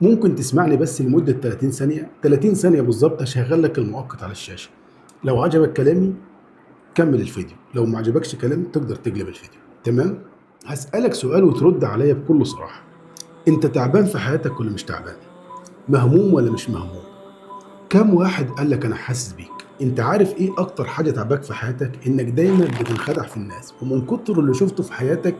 ممكن تسمعني بس لمدة 30 ثانية، 30 ثانية بالظبط هشغل لك المؤقت على الشاشة. لو عجبك كلامي كمل الفيديو، لو ما عجبكش كلامي تقدر تقلب الفيديو. تمام؟ هسألك سؤال وترد عليا بكل صراحة. انت تعبان في حياتك ولا مش تعبان؟ مهموم ولا مش مهموم؟ كم واحد قال لك انا حاسس بيك؟ انت عارف ايه اكتر حاجة تعباك في حياتك؟ انك دايما بتنخدع في الناس، ومن كتر اللي شفته في حياتك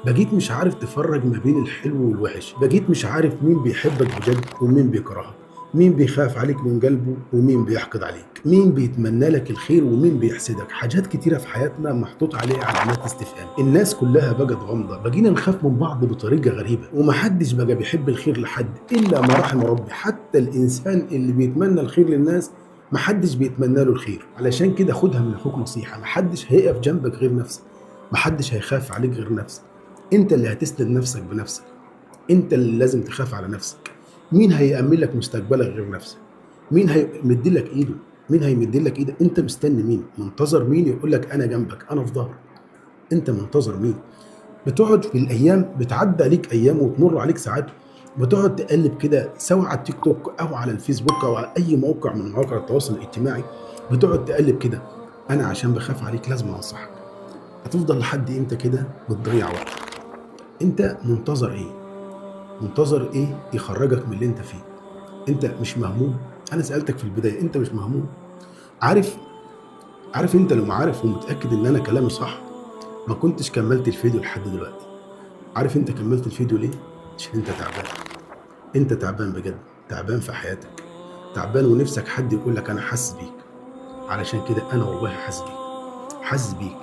بقيت مش عارف تفرج ما بين الحلو والوحش، بقيت مش عارف مين بيحبك بجد ومين بيكرهك، مين بيخاف عليك من قلبه ومين بيحقد عليك، مين بيتمنى لك الخير ومين بيحسدك. حاجات كتيرة في حياتنا محطوط عليها علامات استفهام. الناس كلها بقت غامضة، بقينا نخاف من بعض بطريقة غريبة، ومحدش بقى بيحب الخير لحد إلا ما رحم ربي. حتى الإنسان اللي بيتمنى الخير للناس محدش بيتمنى له الخير. علشان كده خدها من أخوك نصيحة، محدش هيقف جنبك غير نفسك، محدش هيخاف عليك غير نفسك. انت اللي هتسند نفسك بنفسك، انت اللي لازم تخاف على نفسك. مين هيأمن لك مستقبلك غير نفسك؟ مين هيمد لك ايده؟ مين هيمد لك ايده؟ انت مستني مين؟ منتظر مين يقول لك انا جنبك، انا في ظهرك؟ انت منتظر مين؟ بتقعد في الايام، بتعدي عليك ايام وتمر عليك ساعات، بتقعد تقلب كده سواء على التيك توك او على الفيسبوك او على اي موقع من مواقع التواصل الاجتماعي، بتقعد تقلب كده. انا عشان بخاف عليك لازم انصحك. هتفضل لحد امتى كده بتضيع وقت؟ انت منتظر ايه؟ منتظر ايه يخرجك من اللي انت فيه؟ انت مش مهموم؟ انا سألتك في البداية، انت مش مهموم؟ عارف عارف انت لو عارف ومتأكد ان انا كلامي صح ما كنتش كملت الفيديو لحد دلوقتي. عارف انت كملت الفيديو ليه؟ عشان انت تعبان. انت تعبان بجد، تعبان في حياتك، تعبان ونفسك حد يقول لك انا حاسس بيك. علشان كده انا والله حاسس بيك، حاسس بيك،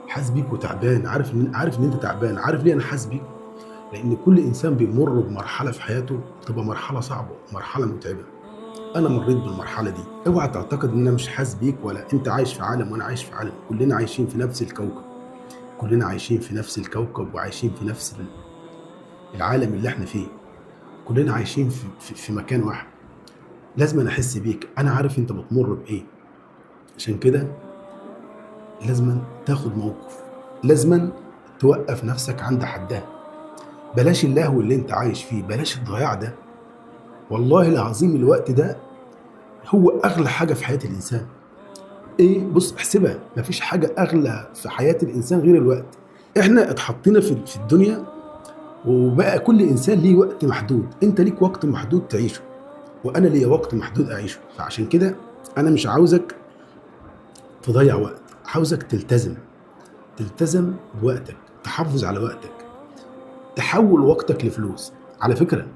حاسس بيك وتعبان. عارف ان انت تعبان. عارف ليه انا حاسس بيك؟ لان كل انسان بيمر بمرحله في حياته تبقى مرحله صعبه، مرحله متعبه. انا مريت بالمرحله دي. اوعى تعتقد ان انا مش حاسس بيك، ولا انت عايش في عالم وانا عايش في عالم. كلنا عايشين في نفس الكوكب، كلنا عايشين في نفس الكوكب وعايشين في نفس العالم اللي احنا فيه. كلنا عايشين في مكان واحد. لازم أنا احس بيك، انا عارف انت بتمر بايه. عشان كده لازم تاخد موقف، لازم توقف نفسك عند حدها. بلاش اللهو اللي انت عايش فيه، بلاش الضياع ده. والله العظيم الوقت ده هو اغلى حاجه في حياه الانسان. ايه، بص احسبها، مفيش حاجه اغلى في حياه الانسان غير الوقت. احنا اتحطينا في الدنيا، وبقى كل انسان ليه وقت محدود. انت ليك وقت محدود تعيشه، وانا ليا وقت محدود اعيشه. فعشان كده انا مش عاوزك تضيع وقت، عاوزك تلتزم بوقتك، تحافظ على وقتك، تحول وقتك لفلوس. على فكره